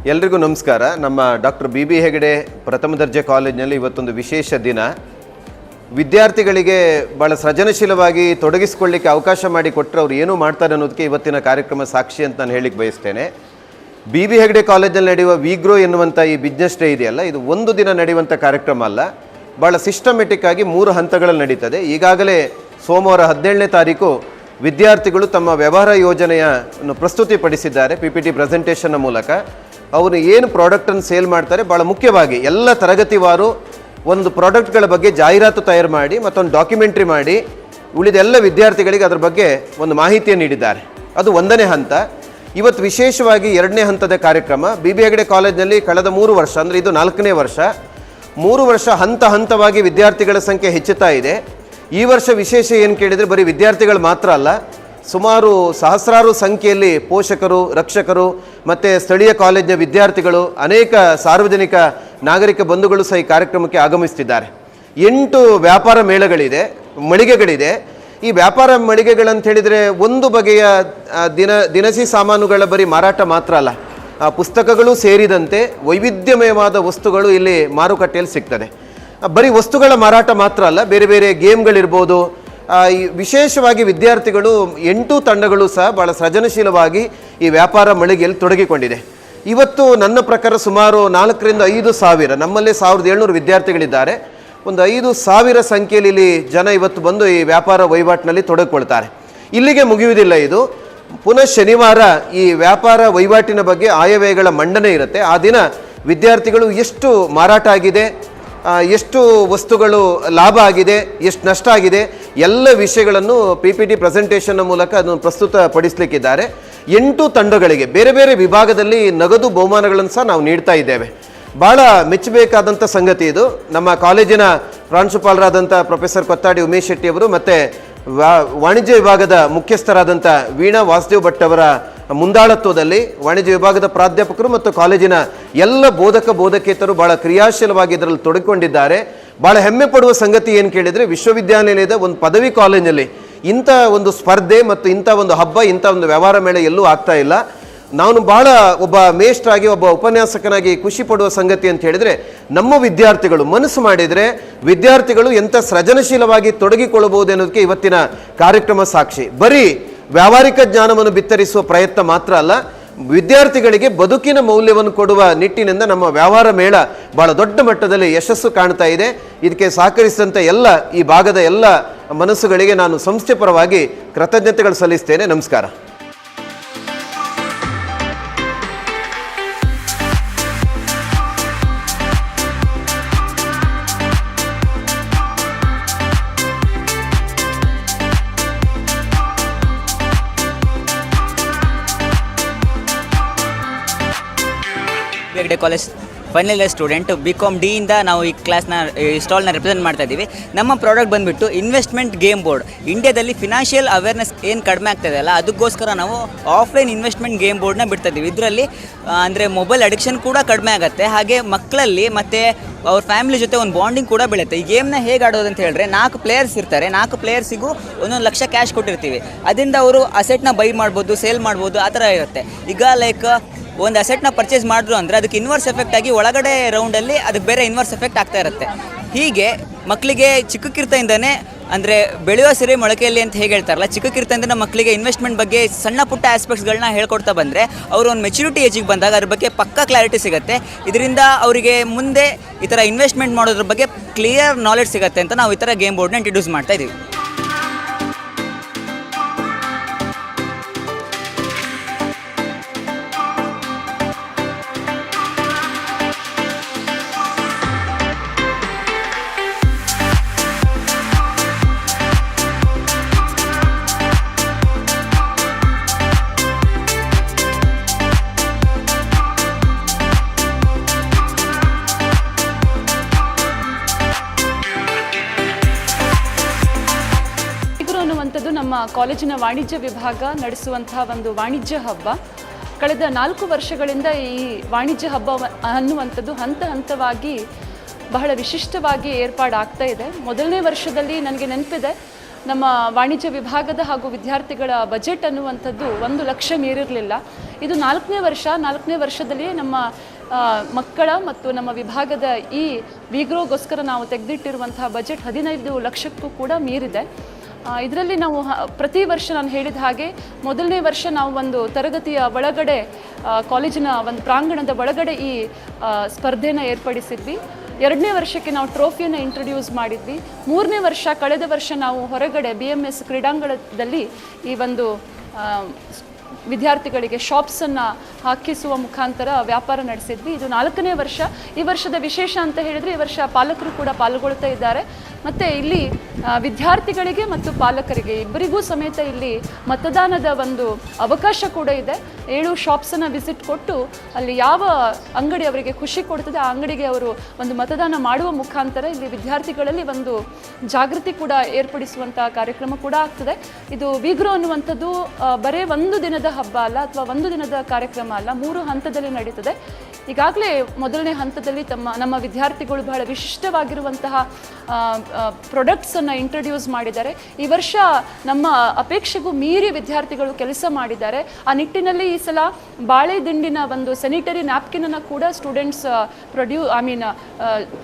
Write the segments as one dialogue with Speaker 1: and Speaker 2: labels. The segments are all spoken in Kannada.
Speaker 1: ಎಲ್ರಿಗೂ ನಮಸ್ಕಾರ. ನಮ್ಮ ಡಾಕ್ಟರ್ ಬಿ ಹೆಗಡೆ ಪ್ರಥಮ ದರ್ಜೆ ಕಾಲೇಜಿನಲ್ಲಿ ಇವತ್ತೊಂದು ವಿಶೇಷ ದಿನ. ವಿದ್ಯಾರ್ಥಿಗಳಿಗೆ ಭಾಳ ಸೃಜನಶೀಲವಾಗಿ ತೊಡಗಿಸಿಕೊಳ್ಳಿಕ್ಕೆ ಅವಕಾಶ ಮಾಡಿಕೊಟ್ಟರೆ ಅವ್ರು ಏನು ಮಾಡ್ತಾರೆ ಅನ್ನೋದಕ್ಕೆ ಇವತ್ತಿನ ಕಾರ್ಯಕ್ರಮ ಸಾಕ್ಷಿ ಅಂತ ನಾನು ಹೇಳಿಕ್ಕೆ ಬಯಸ್ತೇನೆ. ಬಿ ಹೆಗಡೆ ಕಾಲೇಜಲ್ಲಿ ನಡೆಯುವ ವಿಗ್ರೋ ಎನ್ನುವಂಥ ಈ ಬಿಸ್ನೆಸ್ ಡೇ ಇದೆಯಲ್ಲ, ಇದು ಒಂದು ದಿನ ನಡೆಯುವಂಥ ಕಾರ್ಯಕ್ರಮ ಅಲ್ಲ, ಭಾಳ ಸಿಸ್ಟಮೆಟಿಕ್ ಆಗಿ 3 ಹಂತಗಳಲ್ಲಿ ನಡೀತದೆ. ಈಗಾಗಲೇ ಸೋಮವಾರ 17ನೇ ತಾರೀಕು ವಿದ್ಯಾರ್ಥಿಗಳು ತಮ್ಮ ವ್ಯವಹಾರ ಯೋಜನೆಯನ್ನು ಪ್ರಸ್ತುತಿಪಡಿಸಿದ್ದಾರೆ. PPT ಪ್ರೆಸೆಂಟೇಷನ್ನ ಮೂಲಕ ಅವರು ಏನು ಪ್ರಾಡಕ್ಟನ್ನು ಸೇಲ್ ಮಾಡ್ತಾರೆ, ಭಾಳ ಮುಖ್ಯವಾಗಿ ಎಲ್ಲ ತರಗತಿವಾರು ಒಂದು ಪ್ರಾಡಕ್ಟ್ಗಳ ಬಗ್ಗೆ ಜಾಹೀರಾತು ತಯಾರು ಮಾಡಿ ಮತ್ತೊಂದು ಡಾಕ್ಯುಮೆಂಟ್ರಿ ಮಾಡಿ ಉಳಿದ ಎಲ್ಲ ವಿದ್ಯಾರ್ಥಿಗಳಿಗೆ ಅದರ ಬಗ್ಗೆ ಒಂದು ಮಾಹಿತಿಯನ್ನು ನೀಡಿದ್ದಾರೆ. ಅದು 1ನೇ ಹಂತ. ಇವತ್ತು ವಿಶೇಷವಾಗಿ 2ನೇ ಹಂತದ ಕಾರ್ಯಕ್ರಮ ಬಿ ಹೆಗಡೆ ಕಾಲೇಜಿನಲ್ಲಿ ಕಳೆದ 3 ವರ್ಷ, ಅಂದರೆ ಇದು 4ನೇ ವರ್ಷ, 3 ವರ್ಷ ಹಂತ ಹಂತವಾಗಿ ವಿದ್ಯಾರ್ಥಿಗಳ ಸಂಖ್ಯೆ ಹೆಚ್ಚುತ್ತಾ ಇದೆ. ಈ ವರ್ಷ ವಿಶೇಷ ಏನು ಕೇಳಿದರೆ ಬರೀ ವಿದ್ಯಾರ್ಥಿಗಳು ಮಾತ್ರ ಅಲ್ಲ, ಸುಮಾರು ಸಹಸ್ರಾರು ಸಂಖ್ಯೆಯಲ್ಲಿ ಪೋಷಕರು, ರಕ್ಷಕರು ಮತ್ತು ಸ್ಥಳೀಯ ಕಾಲೇಜಿನ ವಿದ್ಯಾರ್ಥಿಗಳು, ಅನೇಕ ಸಾರ್ವಜನಿಕ ನಾಗರಿಕ ಬಂಧುಗಳು ಸಹ ಈ ಕಾರ್ಯಕ್ರಮಕ್ಕೆ ಆಗಮಿಸ್ತಿದ್ದಾರೆ. 8 ವ್ಯಾಪಾರ ಮೇಳಗಳಿದೆ, ಮಳಿಗೆಗಳಿದೆ. ಈ ವ್ಯಾಪಾರ ಮಳಿಗೆಗಳಂತ ಹೇಳಿದರೆ ಒಂದು ಬಗೆಯ ದಿನಸಿ ಸಾಮಾನುಗಳ ಬರೀ ಮಾರಾಟ ಮಾತ್ರ ಅಲ್ಲ, ಪುಸ್ತಕಗಳು ಸೇರಿದಂತೆ ವೈವಿಧ್ಯಮಯವಾದ ವಸ್ತುಗಳು ಇಲ್ಲಿ ಮಾರುಕಟ್ಟೆಯಲ್ಲಿ ಸಿಗ್ತದೆ. ಬರೀ ವಸ್ತುಗಳ ಮಾರಾಟ ಮಾತ್ರ ಅಲ್ಲ, ಬೇರೆ ಬೇರೆ ಗೇಮ್ಗಳಿರ್ಬೋದು. ವಿಶೇಷವಾಗಿ ವಿದ್ಯಾರ್ಥಿಗಳು 8 ತಂಡಗಳು ಸಹ ಭಾಳ ಸೃಜನಶೀಲವಾಗಿ ಈ ವ್ಯಾಪಾರ ಮಳಿಗೆಯಲ್ಲಿ ತೊಡಗಿಕೊಂಡಿದೆ. ಇವತ್ತು ನನ್ನ ಪ್ರಕಾರ ಸುಮಾರು 4 ರಿಂದ 5 ಸಾವಿರ, ನಮ್ಮಲ್ಲೇ 1700 ವಿದ್ಯಾರ್ಥಿಗಳಿದ್ದಾರೆ. ಒಂದು 5,000 ಸಂಖ್ಯೆಯಲ್ಲಿ ಇಲ್ಲಿ ಜನ ಇವತ್ತು ಬಂದು ಈ ವ್ಯಾಪಾರ ವಹಿವಾಟಿನಲ್ಲಿ ತೊಡಗಿಕೊಳ್ತಾರೆ. ಇಲ್ಲಿಗೆ ಮುಗಿಯುವುದಿಲ್ಲ ಇದು. ಪುನಃ ಶನಿವಾರ ಈ ವ್ಯಾಪಾರ ವಹಿವಾಟಿನ ಬಗ್ಗೆ ಆಯವ್ಯಯಗಳ ಮಂಡನೆ ಇರುತ್ತೆ. ಆ ದಿನ ವಿದ್ಯಾರ್ಥಿಗಳು ಎಷ್ಟು ಮಾರಾಟ ಆಗಿದೆ, ಎಷ್ಟು ವಸ್ತುಗಳು ಲಾಭ ಆಗಿದೆ, ಎಷ್ಟು ನಷ್ಟ ಆಗಿದೆ, ಎಲ್ಲ ವಿಷಯಗಳನ್ನು PPT ಪ್ರೆಸೆಂಟೇಷನ್ನ ಮೂಲಕ ಅದನ್ನು ಪ್ರಸ್ತುತಪಡಿಸಲಿಕ್ಕಿದ್ದಾರೆ. 8 ತಂಡಗಳಿಗೆ ಬೇರೆ ಬೇರೆ ವಿಭಾಗದಲ್ಲಿ ನಗದು ಬಹುಮಾನಗಳನ್ನು ಸಹ ನಾವು ನೀಡ್ತಾ ಇದ್ದೇವೆ. ಭಾಳ ಮೆಚ್ಚಬೇಕಾದಂಥ ಸಂಗತಿ ಇದು. ನಮ್ಮ ಕಾಲೇಜಿನ ಪ್ರಾಂಶುಪಾಲರಾದಂಥ ಪ್ರೊಫೆಸರ್ ಕೊತ್ತಾಡಿ ಉಮೇಶ್ ಶೆಟ್ಟಿ ಅವರು ಮತ್ತು ವಾಣಿಜ್ಯ ವಿಭಾಗದ ಮುಖ್ಯಸ್ಥರಾದಂಥ ವೀಣಾ ವಾಸುದೇವ್ ಭಟ್ ಅವರ ಮುಂದಾಳತ್ವದಲ್ಲಿ ವಾಣಿಜ್ಯ ವಿಭಾಗದ ಪ್ರಾಧ್ಯಾಪಕರು ಮತ್ತು ಕಾಲೇಜಿನ ಎಲ್ಲ ಬೋಧಕೇತರು ಭಾಳ ಕ್ರಿಯಾಶೀಲವಾಗಿ ಇದರಲ್ಲಿ ತೊಡಗಿಕೊಂಡಿದ್ದಾರೆ. ಭಾಳ ಹೆಮ್ಮೆ ಪಡುವ ಸಂಗತಿ ಏನು ಕೇಳಿದರೆ, ವಿಶ್ವವಿದ್ಯಾನಿಲಯದ ಒಂದು ಪದವಿ ಕಾಲೇಜಿನಲ್ಲಿ ಇಂಥ ಒಂದು ಸ್ಪರ್ಧೆ ಮತ್ತು ಇಂಥ ಒಂದು ಹಬ್ಬ, ಇಂಥ ಒಂದು ವ್ಯವಹಾರ ಮೇಳ ಎಲ್ಲೂ ಆಗ್ತಾ ಇಲ್ಲ. ನಾನು ಭಾಳ ಒಬ್ಬ ಮೇಷ್ಟ್ರಾಗಿ, ಒಬ್ಬ ಉಪನ್ಯಾಸಕನಾಗಿ ಖುಷಿ ಪಡುವ ಸಂಗತಿ ಅಂತ ಹೇಳಿದರೆ, ನಮ್ಮ ವಿದ್ಯಾರ್ಥಿಗಳು ಮನಸ್ಸು ಮಾಡಿದರೆ ವಿದ್ಯಾರ್ಥಿಗಳು ಎಂಥ ಸೃಜನಶೀಲವಾಗಿ ತೊಡಗಿಕೊಳ್ಳಬಹುದು ಅನ್ನೋದಕ್ಕೆ ಇವತ್ತಿನ ಕಾರ್ಯಕ್ರಮ ಸಾಕ್ಷಿ. ಬರೀ ವ್ಯಾವಹಾರಿಕ ಜ್ಞಾನವನ್ನು ಬಿತ್ತರಿಸುವ ಪ್ರಯತ್ನ ಮಾತ್ರ ಅಲ್ಲ, ವಿದ್ಯಾರ್ಥಿಗಳಿಗೆ ಬದುಕಿನ ಮೌಲ್ಯವನ್ನು ಕೊಡುವ ನಿಟ್ಟಿನಿಂದ ನಮ್ಮ ವ್ಯವಹಾರ ಮೇಳ ಭಾಳ ದೊಡ್ಡ ಮಟ್ಟದಲ್ಲಿ ಯಶಸ್ಸು ಕಾಣ್ತಾ ಇದೆ. ಇದಕ್ಕೆ ಸಹಕರಿಸಿದಂಥ ಈ ಭಾಗದ ಎಲ್ಲ ಮನಸ್ಸುಗಳಿಗೆ ನಾನು ಸಂಸ್ಥೆ ಪರವಾಗಿ ಕೃತಜ್ಞತೆಗಳು ಸಲ್ಲಿಸ್ತೇನೆ. ನಮಸ್ಕಾರ.
Speaker 2: Hegde college final year student, BCom D ಇಂದ ನಾವು ಈ ಕ್ಲಾಸ್ನ ಸ್ಟಾಲ್ನ ರೆಪ್ರೆಸೆಂಟ್ ಮಾಡ್ತಾ ಇದ್ದೀವಿ. ನಮ್ಮ ಪ್ರಾಡಕ್ಟ್ ಬಂದುಬಿಟ್ಟು ಇನ್ವೆಸ್ಟ್ಮೆಂಟ್ ಗೇಮ್ ಬೋರ್ಡ್. ಇಂಡಿಯಾದಲ್ಲಿ ಫಿನಾನ್ಷಿಯಲ್ ಅವೇರ್ನೆಸ್ ಏನು ಕಡಿಮೆ ಆಗ್ತದೆ ಅಲ್ಲ, ಅದಕ್ಕೋಸ್ಕರ ನಾವು ಆಫ್ಲೈನ್ ಇನ್ವೆಸ್ಟ್ಮೆಂಟ್ ಗೇಮ್ ಬೋರ್ಡ್ನ ಬಿಡ್ತಾ ಇದ್ದೀವಿ. ಇದರಲ್ಲಿ ಅಂದರೆ ಮೊಬೈಲ್ ಅಡಿಕ್ಷನ್ ಕೂಡ ಕಡಿಮೆ ಆಗುತ್ತೆ, ಹಾಗೆ ಮಕ್ಕಳಲ್ಲಿ ಮತ್ತು ಅವ್ರ ಫ್ಯಾಮಿಲಿ ಜೊತೆ ಒಂದು ಬಾಂಡಿಂಗ್ ಕೂಡ ಬೆಳೆಯುತ್ತೆ. ಈ ಗೇಮ್ನ ಹೇಗೆ ಆಡೋದು ಅಂತ ಹೇಳಿದ್ರೆ, 4 ಪ್ಲೇಯರ್ಸ್ ಇರ್ತಾರೆ, 4 ಪ್ಲೇಯರ್ಸಿಗೂ 1 ಲಕ್ಷ ಕ್ಯಾಶ್ ಕೊಟ್ಟಿರ್ತೀವಿ. ಅದರಿಂದ ಅವರು ಅಸೆಟ್ನ ಬೈ ಮಾಡ್ಬೋದು, ಸೇಲ್ ಮಾಡ್ಬೋದು, ಆ ಥರ ಇರುತ್ತೆ. ಈಗ ಲೈಕ್ ಒಂದು ಅಸೆಟ್ನ ಪರ್ಚೇಸ್ ಮಾಡಿದ್ರು ಅಂದರೆ ಅದಕ್ಕೆ ಇನ್ವರ್ಸ್ ಎಫೆಕ್ಟ್ ಆಗಿ ಒಳಗಡೆ ರೌಂಡಲ್ಲಿ ಅದಕ್ಕೆ ಬೇರೆ ಇನ್ವರ್ಸ್ ಎಫೆಕ್ಟ್ ಆಗ್ತಾ ಇರುತ್ತೆ. ಹೀಗೆ ಮಕ್ಕಳಿಗೆ ಚಿಕ್ಕಕ್ಕಿರ್ತಯಿಂದನೇ, ಅಂದರೆ ಬೆಳೆಯೋ ಸಿರಿ ಮೊಳಕೆಯಲ್ಲಿ ಅಂತ ಹೇಗೆ ಹೇಳ್ತಾರಲ್ಲ, ಚಿಕ್ಕಕ್ಕಿರ್ತಯಿಂದ ಮಕ್ಕಳಿಗೆ ಇನ್ವೆಸ್ಟ್ಮೆಂಟ್ ಬಗ್ಗೆ ಸಣ್ಣ ಪುಟ್ಟ ಆಸ್ಪೆಕ್ಟ್ಸ್ಗಳನ್ನ ಹೇಳ್ಕೊಡ್ತಾ ಬಂದರೆ ಅವರು ಒಂದು ಮೆಚುರಿಟಿ ಏಜಿಗೆ ಬಂದಾಗ ಅದ್ರ ಬಗ್ಗೆ ಪಕ್ಕಾ ಕ್ಲಾರಿಟಿ ಸಿಗುತ್ತೆ. ಇದರಿಂದ ಅವರಿಗೆ ಮುಂದೆ ಈ ಥರ ಇನ್ವೆಸ್ಟ್ಮೆಂಟ್ ಮಾಡೋದ್ರ ಬಗ್ಗೆ ಕ್ಲಿಯರ್ ನಾಲೆಡ್ಜ್ ಸಿಗುತ್ತೆ ಅಂತ ನಾವು ಈ ಥರ ಗೇಮ್ ಬೋರ್ಡ್ನ ಇಂಟ್ರೊಡ್ಯೂಸ್ ಮಾಡ್ತಾ ಇದ್ದೀವಿ.
Speaker 3: ನಮ್ಮ ಕಾಲೇಜಿನ ವಾಣಿಜ್ಯ ವಿಭಾಗ ನಡೆಸುವಂತಹ ಒಂದು ವಾಣಿಜ್ಯ ಹಬ್ಬ. ಕಳೆದ 4 ವರ್ಷಗಳಿಂದ ಈ ವಾಣಿಜ್ಯ ಹಬ್ಬ ಅನ್ನುವಂಥದ್ದು ಹಂತ ಹಂತವಾಗಿ ಬಹಳ ವಿಶಿಷ್ಟವಾಗಿ ಏರ್ಪಾಡಾಗ್ತಾ ಇದೆ. ಮೊದಲನೇ ವರ್ಷದಲ್ಲಿ ನನಗೆ ನೆನಪಿದೆ, ನಮ್ಮ ವಾಣಿಜ್ಯ ವಿಭಾಗದ ಹಾಗೂ ವಿದ್ಯಾರ್ಥಿಗಳ ಬಜೆಟ್ ಅನ್ನುವಂಥದ್ದು 1 ಲಕ್ಷ ಮೀರಿರಲಿಲ್ಲ. ಇದು 4ನೇ ವರ್ಷದಲ್ಲಿ ನಮ್ಮ ಮಕ್ಕಳ ಮತ್ತು ನಮ್ಮ ವಿಭಾಗದ ಈ ವಿಗ್ರೋಗೋಸ್ಕರ ನಾವು ತೆಗೆದಿಟ್ಟಿರುವಂತಹ ಬಜೆಟ್ 15 ಲಕ್ಷಕ್ಕೂ ಕೂಡ ಮೀರಿದೆ. ಇದರಲ್ಲಿ ನಾವು ಪ್ರತಿ ವರ್ಷ ನಾನು ಹೇಳಿದ ಹಾಗೆ ಮೊದಲನೇ ವರ್ಷ ನಾವು ಒಂದು ತರಗತಿಯ ಒಳಗಡೆ ಕಾಲೇಜಿನ ಒಂದು ಪ್ರಾಂಗಣದ ಒಳಗಡೆ ಈ ಸ್ಪರ್ಧೆನ ಏರ್ಪಡಿಸಿದ್ವಿ. 2ನೇ ವರ್ಷಕ್ಕೆ ನಾವು ಟ್ರೋಫಿಯನ್ನು ಇಂಟ್ರೊಡ್ಯೂಸ್ ಮಾಡಿದ್ವಿ. 3ನೇ ವರ್ಷ ಕಳೆದ ವರ್ಷ ನಾವು ಹೊರಗಡೆ BMS ಕ್ರೀಡಾಂಗಣದಲ್ಲಿ ಈ ಒಂದು ವಿದ್ಯಾರ್ಥಿಗಳಿಗೆ ಶಾಪ್ಸನ್ನು ಹಾಕಿಸುವ ಮುಖಾಂತರ ವ್ಯಾಪಾರ ನಡೆಸಿದ್ವಿ. ಇದು 4ನೇ ವರ್ಷ. ಈ ವರ್ಷದ ವಿಶೇಷ ಅಂತ ಹೇಳಿದರೆ ಈ ವರ್ಷ ಪಾಲಕರು ಕೂಡ ಪಾಲ್ಗೊಳ್ತಾ ಇದ್ದಾರೆ. ಮತ್ತು ಇಲ್ಲಿ ವಿದ್ಯಾರ್ಥಿಗಳಿಗೆ ಮತ್ತು ಪಾಲಕರಿಗೆ ಇಬ್ಬರಿಗೂ ಸಮೇತ ಇಲ್ಲಿ ಮತದಾನದ ಒಂದು ಅವಕಾಶ ಕೂಡ ಇದೆ. 7 ಶಾಪ್ಸನ್ನು ವಿಸಿಟ್ ಕೊಟ್ಟು ಅಲ್ಲಿ ಯಾವ ಅಂಗಡಿ ಅವರಿಗೆ ಖುಷಿ ಕೊಡ್ತದೆ ಆ ಅಂಗಡಿಗೆ ಅವರು ಒಂದು ಮತದಾನ ಮಾಡುವ ಮುಖಾಂತರ ಇಲ್ಲಿ ವಿದ್ಯಾರ್ಥಿಗಳಲ್ಲಿ ಒಂದು ಜಾಗೃತಿ ಕೂಡ ಏರ್ಪಡಿಸುವಂಥ ಕಾರ್ಯಕ್ರಮ ಕೂಡ ಆಗ್ತದೆ. ಇದು ವಿಗ್ರೋ ಅನ್ನುವಂಥದ್ದು ಬರೀ ಒಂದು ದಿನದ ಹಬ್ಬ ಅಲ್ಲ ಅಥವಾ ಒಂದು ದಿನದ ಕಾರ್ಯಕ್ರಮ ಅಲ್ಲ, 3 ಹಂತದಲ್ಲಿ ನಡೀತದೆ. ಈಗಾಗಲೇ ಮೊದಲನೇ ಹಂತದಲ್ಲಿ ನಮ್ಮ ವಿದ್ಯಾರ್ಥಿಗಳು ಬಹಳ ವಿಶಿಷ್ಟವಾಗಿರುವಂತಹ ಪ್ರಾಡಕ್ಟ್ಸನ್ನು ಇಂಟ್ರೊಡ್ಯೂಸ್ ಮಾಡಿದ್ದಾರೆ. ಈ ವರ್ಷ ನಮ್ಮ ಅಪೇಕ್ಷೆಗೂ ಮೀರಿ ವಿದ್ಯಾರ್ಥಿಗಳು ಕೆಲಸ ಮಾಡಿದ್ದಾರೆ. ಆ ನಿಟ್ಟಿನಲ್ಲಿ ಈ ಸಲ ಬಾಳೆ ದಿಂಡಿನ ಒಂದು ಸ್ಯಾನಿಟರಿ ನ್ಯಾಪ್ಕಿನನ್ನು ಕೂಡ ಸ್ಟೂಡೆಂಟ್ಸ್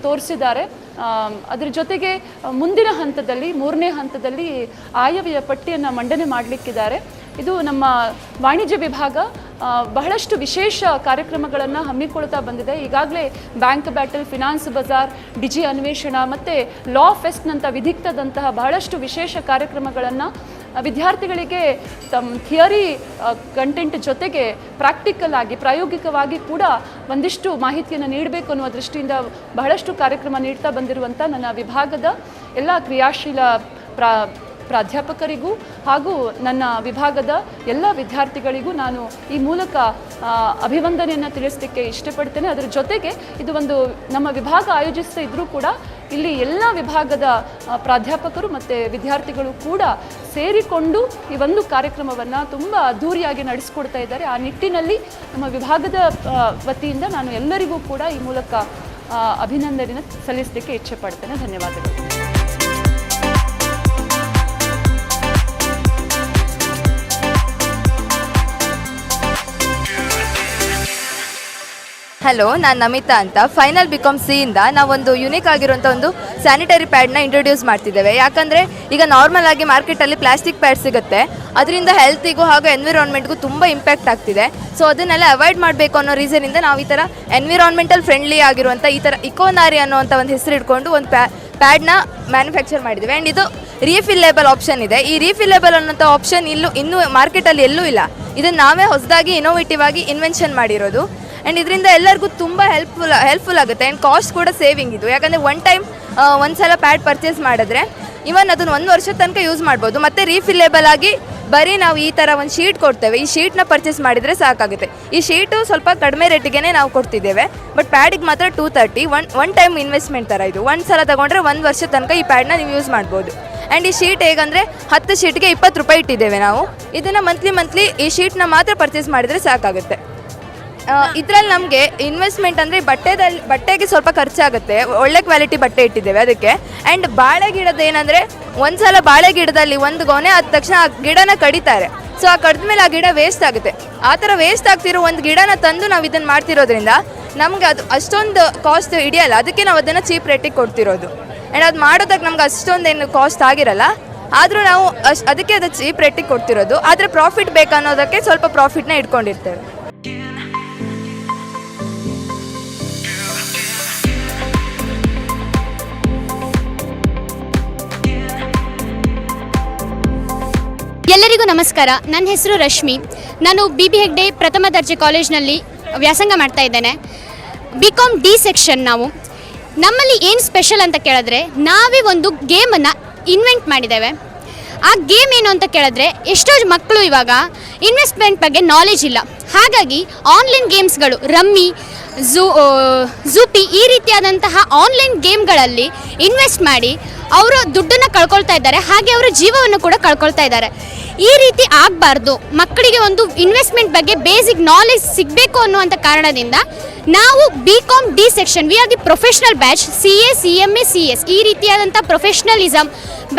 Speaker 3: ತೋರಿಸಿದ್ದಾರೆ. ಅದರ ಜೊತೆಗೆ ಮುಂದಿನ ಹಂತದಲ್ಲಿ 3ನೇ ಹಂತದಲ್ಲಿ ಆಯವ್ಯಯ ಪಟ್ಟಿಯನ್ನು ಮಂಡನೆ ಮಾಡಲಿಕ್ಕಿದ್ದಾರೆ. ಇದು ನಮ್ಮ ವಾಣಿಜ್ಯ ವಿಭಾಗ ಬಹಳಷ್ಟು ವಿಶೇಷ ಕಾರ್ಯಕ್ರಮಗಳನ್ನು ಹಮ್ಮಿಕೊಳ್ತಾ ಬಂದಿದೆ. ಈಗಾಗಲೇ bank battle, finance bazaar, digi ಅನ್ವೇಷಣಾ ಮತ್ತು ಲಾ ಫೆಸ್ಟ್ನಂಥ ವಿಧಿಕ್ತದಂತಹ ಬಹಳಷ್ಟು ವಿಶೇಷ ಕಾರ್ಯಕ್ರಮಗಳನ್ನು ವಿದ್ಯಾರ್ಥಿಗಳಿಗೆ ತಮ್ಮ ಥಿಯರಿ ಕಂಟೆಂಟ್ ಜೊತೆಗೆ ಪ್ರಾಕ್ಟಿಕಲ್ ಆಗಿ ಪ್ರಾಯೋಗಿಕವಾಗಿ ಕೂಡ ಒಂದಿಷ್ಟು ಮಾಹಿತಿಯನ್ನು ನೀಡಬೇಕು ಅನ್ನುವ ದೃಷ್ಟಿಯಿಂದ ಬಹಳಷ್ಟು ಕಾರ್ಯಕ್ರಮ ನೀಡ್ತಾ ಬಂದಿರುವಂಥ ನನ್ನ ವಿಭಾಗದ ಎಲ್ಲ ಕ್ರಿಯಾಶೀಲ ಪ್ರಾಧ್ಯಾಪಕರಿಗೂ ಹಾಗೂ ನನ್ನ ವಿಭಾಗದ ಎಲ್ಲ ವಿದ್ಯಾರ್ಥಿಗಳಿಗೂ ನಾನು ಈ ಮೂಲಕ ಅಭಿವಂದನೆಯನ್ನು ತಿಳಿಸಲಿಕ್ಕೆ ಇಷ್ಟಪಡ್ತೇನೆ. ಅದರ ಜೊತೆಗೆ ಇದು ಒಂದು ನಮ್ಮ ವಿಭಾಗ ಆಯೋಜಿಸ್ತಾ ಇದ್ದರೂ ಕೂಡ ಇಲ್ಲಿ ಎಲ್ಲ ವಿಭಾಗದ ಪ್ರಾಧ್ಯಾಪಕರು ಮತ್ತು ವಿದ್ಯಾರ್ಥಿಗಳು ಕೂಡ ಸೇರಿಕೊಂಡು ಈ ಒಂದು ಕಾರ್ಯಕ್ರಮವನ್ನು ತುಂಬ ಅದ್ಧೂರಿಯಾಗಿ ನಡೆಸಿಕೊಡ್ತಾ ಇದ್ದಾರೆ. ಆ ನಿಟ್ಟಿನಲ್ಲಿ ನಮ್ಮ ವಿಭಾಗದ ವತಿಯಿಂದ ನಾನು ಎಲ್ಲರಿಗೂ ಕೂಡ ಈ ಮೂಲಕ ಅಭಿನಂದನೆಯನ್ನು ಸಲ್ಲಿಸಲಿಕ್ಕೆ ಇಚ್ಛೆಪಡ್ತೇನೆ. ಧನ್ಯವಾದಗಳು.
Speaker 4: ಹಲೋ, ನಾನು ನಮಿತಾ ಅಂತ. ಫೈನಲ್ BCom C ಇಂದ ನಾವೊಂದು ಯುನಿಕ್ ಆಗಿರುವಂಥ ಒಂದು ಸ್ಯಾನಿಟರಿ ಪ್ಯಾಡ್ನ ಇಂಟ್ರೊಡ್ಯೂಸ್ ಮಾಡ್ತಿದ್ದೇವೆ. ಯಾಕಂದರೆ ಈಗ ನಾರ್ಮಲ್ ಆಗಿ ಮಾರ್ಕೆಟಲ್ಲಿ ಪ್ಲಾಸ್ಟಿಕ್ ಪ್ಯಾಡ್ ಸಿಗುತ್ತೆ, ಅದರಿಂದ ಹೆಲ್ತಿಗೂ ಹಾಗೂ ಎನ್ವಿರಾನ್ಮೆಂಟ್ಗೂ ತುಂಬ ಇಂಪ್ಯಾಕ್ಟ್ ಆಗ್ತಿದೆ. ಸೊ ಅದನ್ನೆಲ್ಲ ಅವಾಯ್ಡ್ ಮಾಡಬೇಕು ಅನ್ನೋ ರೀಸನಿಂದ ನಾವು ಈ ಥರ ಎನ್ವಿರಾನ್ಮೆಂಟಲ್ ಫ್ರೆಂಡ್ಲಿ ಆಗಿರುವಂಥ ಈ ಥರ ಇಕೋನಾರಿ ಅನ್ನೋವಂಥ ಒಂದು ಹೆಸರು ಇಟ್ಕೊಂಡು ಒಂದು ಪ್ಯಾಡ್ನ ಮ್ಯಾನುಫ್ಯಾಕ್ಚರ್ ಮಾಡಿದ್ದೀವಿ. ಆ್ಯಂಡ್ ಇದು ರೀಫಿಲ್ಲೇಬಲ್ ಆಪ್ಷನ್ ಇದೆ. ಈ ರೀಫಿಲ್ಲೇಬಲ್ ಅನ್ನೋಂಥ ಆಪ್ಷನ್ ಇನ್ನೂ ಮಾರ್ಕೆಟಲ್ಲಿ ಎಲ್ಲೂ ಇಲ್ಲ. ಇದನ್ನು ನಾವೇ ಹೊಸದಾಗಿ ಇನೋವೇಟಿವ್ ಆಗಿ ಇನ್ವೆನ್ಷನ್ ಮಾಡಿರೋದು. ಆ್ಯಂಡ್ ಇದರಿಂದ ಎಲ್ಲರಿಗೂ ತುಂಬ ಹೆಲ್ಪ್ಫುಲ್ ಆಗುತ್ತೆ. ಆ್ಯಂಡ್ ಕಾಸ್ಟ್ ಕೂಡ ಸೇವಿಂಗ್ ಇದು. ಯಾಕಂದರೆ ಒಂದು ಸಲ ಪ್ಯಾಡ್ ಪರ್ಚೇಸ್ ಮಾಡಿದ್ರೆ ಇವನ್ ಅದನ್ನು 1 ವರ್ಷದ ತನಕ ಯೂಸ್ ಮಾಡ್ಬೋದು. ಮತ್ತು ರೀಫಿಲ್ಲೇಬಲ್ ಆಗಿ ಬರೀ ನಾವು ಈ ಥರ ಒಂದು ಶೀಟ್ ಕೊಡ್ತೇವೆ. ಈ ಶೀಟ್ನ ಪರ್ಚೇಸ್ ಮಾಡಿದರೆ ಸಾಕಾಗುತ್ತೆ. ಈ ಶೀಟು ಸ್ವಲ್ಪ ಕಡಿಮೆ ರೇಟಿಗೆ ನಾವು ಕೊಡ್ತಿದ್ದೇವೆ. ಬಟ್ ಪ್ಯಾಡಿಗೆ ಮಾತ್ರ 230. ಒನ್ ಟೈಮ್ ಇನ್ವೆಸ್ಟ್ಮೆಂಟ್ ಥರ ಇದು. ಒಂದು ಸಲ ತೊಗೊಂಡ್ರೆ 1 ವರ್ಷದ ತನಕ ಈ ಪ್ಯಾಡ್ನ ನೀವು ಯೂಸ್ ಮಾಡ್ಬೋದು. ಆ್ಯಂಡ್ ಈ ಶೀಟ್ ಹೇಗಂದರೆ 10 ಶೀಟ್ಗೆ 20 ರೂಪಾಯಿ ಇಟ್ಟಿದ್ದೇವೆ ನಾವು. ಇದನ್ನು ಮಂತ್ಲಿ ಈ ಶೀಟ್ನ ಮಾತ್ರ ಪರ್ಚೇಸ್ ಮಾಡಿದರೆ ಸಾಕಾಗುತ್ತೆ. ಇದರಲ್ಲಿ ನಮಗೆ ಇನ್ವೆಸ್ಟ್ಮೆಂಟ್ ಅಂದರೆ ಬಟ್ಟೆಗೆ ಸ್ವಲ್ಪ ಖರ್ಚಾಗುತ್ತೆ. ಒಳ್ಳೆ ಕ್ವಾಲಿಟಿ ಬಟ್ಟೆ ಇಟ್ಟಿದ್ದೇವೆ ಅದಕ್ಕೆ. ಆ್ಯಂಡ್ ಬಾಳೆ ಗಿಡದ ಏನಂದರೆ ಒಂದು ಸಲ ಬಾಳೆ ಗಿಡದಲ್ಲಿ ಒಂದು ಗೊನೆ ಆದ ತಕ್ಷಣ ಆ ಗಿಡನ ಕಡಿತಾರೆ. ಸೊ ಆ ಕಡಿದ ಮೇಲೆ ಆ ಗಿಡ ವೇಸ್ಟ್ ಆಗುತ್ತೆ. ಆ ಥರ ವೇಸ್ಟ್ ಆಗ್ತಿರೋ ಒಂದು ಗಿಡನ ತಂದು ನಾವು ಇದನ್ನು ಮಾಡ್ತಿರೋದ್ರಿಂದ ನಮಗೆ ಅದು ಅಷ್ಟೊಂದು ಕಾಸ್ಟ್ ಹಿಡಿಯಲ್ಲ. ಅದಕ್ಕೆ ನಾವು ಅದನ್ನು ಚೀಪ್ ರೇಟಿಗೆ ಕೊಡ್ತಿರೋದು. ಆ್ಯಂಡ್ ಅದು ಮಾಡೋದಕ್ಕೆ ನಮ್ಗೆ ಅಷ್ಟೊಂದೇನು ಕಾಸ್ಟ್ ಆಗಿರಲ್ಲ. ಆದರೂ ನಾವು ಅದಕ್ಕೆ ಅದು ಚೀಪ್ ರೇಟಿಗೆ ಕೊಡ್ತಿರೋದು. ಆದರೆ ಪ್ರಾಫಿಟ್ ಬೇಕನ್ನೋದಕ್ಕೆ ಸ್ವಲ್ಪ ಪ್ರಾಫಿಟ್ನ ಇಟ್ಕೊಂಡಿರ್ತೇವೆ.
Speaker 5: ಎಲ್ಲರಿಗೂ ನಮಸ್ಕಾರ. ನನ್ನ ಹೆಸರು ರಶ್ಮಿ. ನಾನು BB ಹೆಗ್ಡೆ ಪ್ರಥಮ ದರ್ಜೆ ಕಾಲೇಜ್ನಲ್ಲಿ ವ್ಯಾಸಂಗ ಮಾಡ್ತಾ ಇದ್ದೇನೆ. BCom D section. ನಮ್ಮಲ್ಲಿ ಏನು ಸ್ಪೆಷಲ್ ಅಂತ ಕೇಳಿದ್ರೆ ನಾವೇ ಒಂದು ಗೇಮನ್ನು ಇನ್ವೆಂಟ್ ಮಾಡಿದ್ದೇವೆ. ಆ ಗೇಮ್ ಏನು ಅಂತ ಕೇಳಿದ್ರೆ ಎಷ್ಟೋ ಮಕ್ಕಳು ಇವಾಗ ಇನ್ವೆಸ್ಟ್ಮೆಂಟ್ ಬಗ್ಗೆ ನಾಲೆಜ್ ಇಲ್ಲ. ಹಾಗಾಗಿ ಆನ್ಲೈನ್ ಗೇಮ್ಸ್ಗಳು ರಮ್ಮಿ, ಝೂಪಿ ಈ ರೀತಿಯಾದಂತಹ ಆನ್ಲೈನ್ ಗೇಮ್ಗಳಲ್ಲಿ ಇನ್ವೆಸ್ಟ್ ಮಾಡಿ ಅವರು ದುಡ್ಡನ್ನು ಕಳ್ಕೊಳ್ತಾ ಇದ್ದಾರೆ, ಹಾಗೆ ಅವರ ಜೀವವನ್ನು ಕೂಡ ಕಳ್ಕೊಳ್ತಾ ಇದ್ದಾರೆ. ಈ ರೀತಿ ಆಗಬಾರ್ದು. ಮಕ್ಕಳಿಗೆ ಒಂದು ಇನ್ವೆಸ್ಟ್ಮೆಂಟ್ ಬಗ್ಗೆ ಬೇಸಿಕ್ ನಾಲೆಜ್ ಸಿಗಬೇಕು ಅನ್ನುವಂಥ ಕಾರಣದಿಂದ ನಾವು BCom D section, we are the professional batch, CA CMA CS ಈ ರೀತಿಯಾದಂಥ ಪ್ರೊಫೆಷನಲಿಸಮ್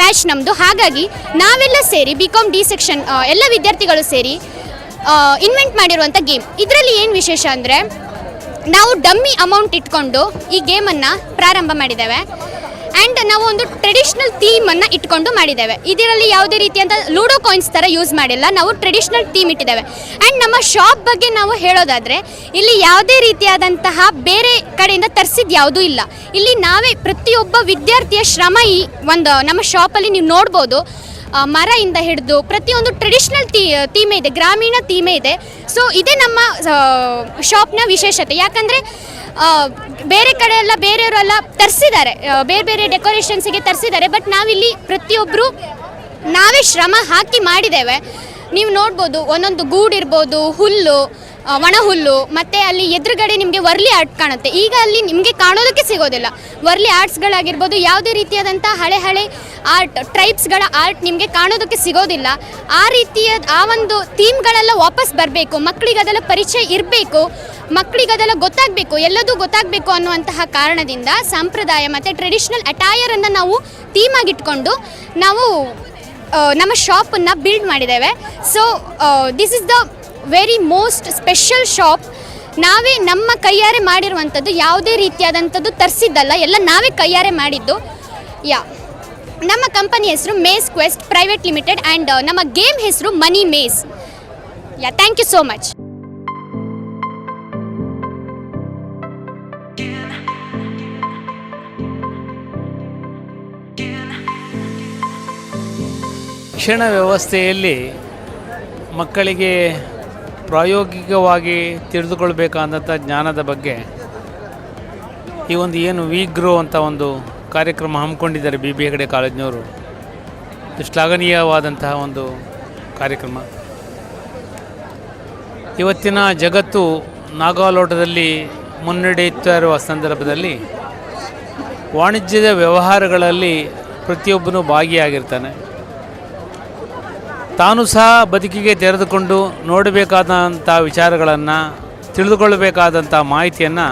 Speaker 5: ಬ್ಯಾಚ್ ನಮ್ಮದು. ಹಾಗಾಗಿ ನಾವೆಲ್ಲ ಸೇರಿ BCom D ಸೆಕ್ಷನ್ ಎಲ್ಲ ವಿದ್ಯಾರ್ಥಿಗಳು ಸೇರಿ ಇನ್ವೆಂಟ್ ಮಾಡಿರುವಂಥ ಗೇಮ್. ಇದರಲ್ಲಿ ಏನು ವಿಶೇಷ ಅಂದರೆ, ನಾವು ಡಮ್ಮಿ ಅಮೌಂಟ್ ಇಟ್ಕೊಂಡು ಈ ಗೇಮನ್ನು ಪ್ರಾರಂಭ ಮಾಡಿದ್ದೇವೆ. ಆ್ಯಂಡ್ ನಾವು ಒಂದು ಟ್ರೆಡಿಷ್ನಲ್ ಥೀಮನ್ನು ಇಟ್ಕೊಂಡು ಮಾಡಿದ್ದೇವೆ. ಇದರಲ್ಲಿ ಯಾವುದೇ ರೀತಿಯಂಥ ಲೂಡೋ ಕಾಯಿನ್ಸ್ ಥರ ಯೂಸ್ ಮಾಡಿಲ್ಲ, ನಾವು ಟ್ರೆಡಿಷ್ನಲ್ ಥೀಮ್ ಇಟ್ಟಿದ್ದೇವೆ. ಆ್ಯಂಡ್ ನಮ್ಮ ಶಾಪ್ ಬಗ್ಗೆ ನಾವು ಹೇಳೋದಾದರೆ, ಇಲ್ಲಿ ಯಾವುದೇ ರೀತಿಯಾದಂತಹ ಬೇರೆ ಕಡೆಯಿಂದ ತರಿಸಿದ್ದು ಯಾವುದೂ ಇಲ್ಲ. ಇಲ್ಲಿ ನಾವೇ ಪ್ರತಿಯೊಬ್ಬ ವಿದ್ಯಾರ್ಥಿಯ ಶ್ರಮ ಈ ಒಂದು ನಮ್ಮ ಶಾಪಲ್ಲಿ ನೀವು ನೋಡ್ಬೋದು. ಮರದಿಂದ ಹಿಡಿದು ಪ್ರತಿಯೊಂದು ಟ್ರೆಡಿಷ್ನಲ್ ಥೀಮೇ ಇದೆ, ಗ್ರಾಮೀಣ ಥೀಮೇ ಇದೆ. ಸೊ ಇದೇ ನಮ್ಮ ಶಾಪ್ನ ವಿಶೇಷತೆ. ಯಾಕಂದರೆ ಬೇರೆ ಕಡೆ ಎಲ್ಲ ಬೇರೆಯವರೆಲ್ಲ ತರಿಸಿದ್ದಾರೆ, ಬೇರೆ ಬೇರೆ ಡೆಕೋರೇಷನ್ಸಿಗೆ ತರಿಸಿದ್ದಾರೆ. ಬಟ್ ನಾವಿಲ್ಲಿ ಪ್ರತಿಯೊಬ್ಬರು ನಾವೇ ಶ್ರಮ ಹಾಕಿ ಮಾಡಿದ್ದೇವೆ. ನೀವು ನೋಡ್ಬೋದು, ಒಂದೊಂದು ಗೂಡಿರ್ಬೋದು, ಹುಲ್ಲು, ಒಣ ಹುಲ್ಲು, ಮತ್ತು ಅಲ್ಲಿ ಎದುರುಗಡೆ ನಿಮಗೆ ವರ್ಲಿ ಆರ್ಟ್ ಕಾಣುತ್ತೆ. ಈಗ ಅಲ್ಲಿ ನಿಮಗೆ ಕಾಣೋದಕ್ಕೆ ಸಿಗೋದಿಲ್ಲ. ವರ್ಲಿ ಆರ್ಟ್ಸ್ಗಳಾಗಿರ್ಬೋದು, ಯಾವುದೇ ರೀತಿಯಾದಂಥ ಹಳೆ ಆರ್ಟ್, ಟ್ರೈಬ್ಸ್ಗಳ ಆರ್ಟ್ ನಿಮಗೆ ಕಾಣೋದಕ್ಕೆ ಸಿಗೋದಿಲ್ಲ. ಆ ರೀತಿಯ ಆ ಒಂದು ಥೀಮ್ಗಳೆಲ್ಲ ವಾಪಸ್ ಬರಬೇಕು, ಮಕ್ಕಳಿಗೆ ಅದೆಲ್ಲ ಪರಿಚಯ ಇರಬೇಕು, ಮಕ್ಕಳಿಗೆ ಅದೆಲ್ಲ ಗೊತ್ತಾಗಬೇಕು, ಎಲ್ಲದೂ ಗೊತ್ತಾಗಬೇಕು ಅನ್ನುವಂತಹ ಕಾರಣದಿಂದ ಸಂಪ್ರದಾಯ ಮತ್ತು ಟ್ರೆಡಿಷ್ನಲ್ ಅಟೈರನ್ನು ನಾವು ಥೀಮಾಗಿಟ್ಕೊಂಡು ನಾವು ನಮ್ಮ ಶಾಪನ್ನು ಬಿಲ್ಡ್ ಮಾಡಿದ್ದೇವೆ. So this is the very most special shop. ನಾವೇ ನಮ್ಮ ಕೈಯಾರೆ ಮಾಡಿರುವಂಥದ್ದು, ಯಾವುದೇ ರೀತಿಯಾದಂಥದ್ದು ತರಿಸಿದ್ದಲ್ಲ, ಎಲ್ಲ ನಾವೇ ಕೈಯಾರೆ ಮಾಡಿದ್ದು. ನಮ್ಮ ಕಂಪನಿ ಹೆಸರು Maze Quest private limited and ನಮ್ಮ ಗೇಮ್ ಹೆಸರು Money Maze. Thank you so much.
Speaker 6: ಶಿಕ್ಷಣ ವ್ಯವಸ್ಥೆಯಲ್ಲಿ ಮಕ್ಕಳಿಗೆ ಪ್ರಾಯೋಗಿಕವಾಗಿ ತಿಳಿದುಕೊಳ್ಬೇಕಾದಂಥ ಜ್ಞಾನದ ಬಗ್ಗೆ ಈ ಒಂದು ಏನು ವಿಗ್ರೋ ಅಂತ ಒಂದು ಕಾರ್ಯಕ್ರಮ ಹಮ್ಮಿಕೊಂಡಿದ್ದಾರೆ BB ಹೆಗಡೆ ಕಾಲೇಜಿನವರು. ಇದು ಶ್ಲಾಘನೀಯವಾದಂತಹ ಒಂದು ಕಾರ್ಯಕ್ರಮ. ಇವತ್ತಿನ ಜಗತ್ತು ನಾಗಾಲೋಟದಲ್ಲಿ ಮುನ್ನಡೆಯುತ್ತಾ ಇರುವ ಸಂದರ್ಭದಲ್ಲಿ ವಾಣಿಜ್ಯದ ವ್ಯವಹಾರಗಳಲ್ಲಿ ಪ್ರತಿಯೊಬ್ಬನೂ ಭಾಗಿಯಾಗಿರ್ತಾನೆ. ತಾನು ಸಹ ಬದುಕಿಗೆ ತೆರೆದುಕೊಂಡು ನೋಡಬೇಕಾದಂಥ ವಿಚಾರಗಳನ್ನು, ತಿಳಿದುಕೊಳ್ಳಬೇಕಾದಂಥ ಮಾಹಿತಿಯನ್ನು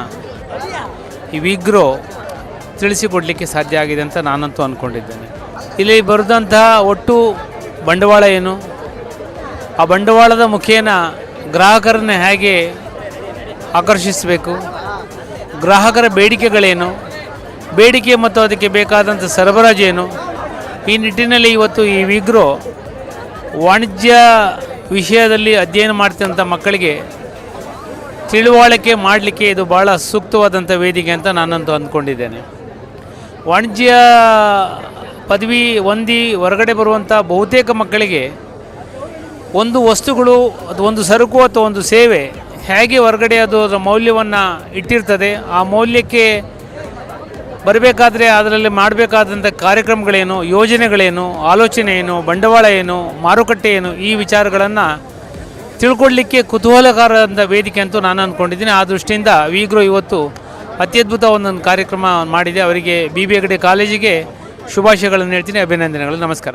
Speaker 6: ಈ ವಿಗ್ರೋ ತಿಳಿಸಿಕೊಡಲಿಕ್ಕೆ ಸಾಧ್ಯ ಆಗಿದೆ ಅಂತ ನಾನಂತೂ ಅಂದ್ಕೊಂಡಿದ್ದೇನೆ. ಇಲ್ಲಿ ಬರೆದಂತಹ ಒಟ್ಟು ಬಂಡವಾಳ ಏನು, ಆ ಬಂಡವಾಳದ ಮುಖೇನ ಗ್ರಾಹಕರನ್ನ ಹೇಗೆ ಆಕರ್ಷಿಸಬೇಕು, ಗ್ರಾಹಕರ ಬೇಡಿಕೆಗಳೇನು, ಬೇಡಿಕೆ ಮತ್ತು ಅದಕ್ಕೆ ಬೇಕಾದಂಥ ಸರಬರಾಜು ಏನು, ಈ ನಿಟ್ಟಿನಲ್ಲಿ ಇವತ್ತು ಈ ವಿಗ್ರೋ ವಾಣಿಜ್ಯ ವಿಷಯದಲ್ಲಿ ಅಧ್ಯಯನ ಮಾಡ್ತಿದ್ದಂಥ ಮಕ್ಕಳಿಗೆ ತಿಳುವಳಿಕೆ ಮಾಡಲಿಕ್ಕೆ ಇದು ಭಾಳ ಸೂಕ್ತವಾದಂಥ ವೇದಿಕೆ ಅಂತ ನಾನಂತೂ ಅಂದ್ಕೊಂಡಿದ್ದೇನೆ. ವಾಣಿಜ್ಯ ಪದವಿ ಹೊಂದಿ ಹೊರಗಡೆ ಬರುವಂಥ ಬಹುತೇಕ ಮಕ್ಕಳಿಗೆ ಒಂದು ವಸ್ತುಗಳು, ಅದು ಒಂದು ಸರಕು ಅಥವಾ ಒಂದು ಸೇವೆ ಹೇಗೆ ಹೊರಗಡೆ ಅದು ಅದರ ಮೌಲ್ಯವನ್ನು ಇಟ್ಟಿರ್ತದೆ, ಆ ಮೌಲ್ಯಕ್ಕೆ ಬರಬೇಕಾದ್ರೆ ಅದರಲ್ಲಿ ಮಾಡಬೇಕಾದಂಥ ಕಾರ್ಯಕ್ರಮಗಳೇನು, ಯೋಜನೆಗಳೇನು, ಆಲೋಚನೆ ಏನು, ಬಂಡವಾಳ ಏನು, ಮಾರುಕಟ್ಟೆ ಏನು, ಈ ವಿಚಾರಗಳನ್ನು ತಿಳ್ಕೊಳ್ಳಿಕ್ಕೆ ಕುತೂಹಲಕಾರವಾದ ವೇದಿಕೆ ಅಂತೂ ನಾನು ಅಂದ್ಕೊಂಡಿದ್ದೀನಿ. ಆ ದೃಷ್ಟಿಯಿಂದ ವಿಗ್ರೋ ಇವತ್ತು ಅತ್ಯದ್ಭುತ ಒಂದೊಂದು ಕಾರ್ಯಕ್ರಮ ಮಾಡಿದೆ. ಅವರಿಗೆ BB ಹೆಗಡೆ ಕಾಲೇಜಿಗೆ ಶುಭಾಶಯಗಳನ್ನು ಹೇಳ್ತೀನಿ, ಅಭಿನಂದನೆಗಳು. ನಮಸ್ಕಾರ.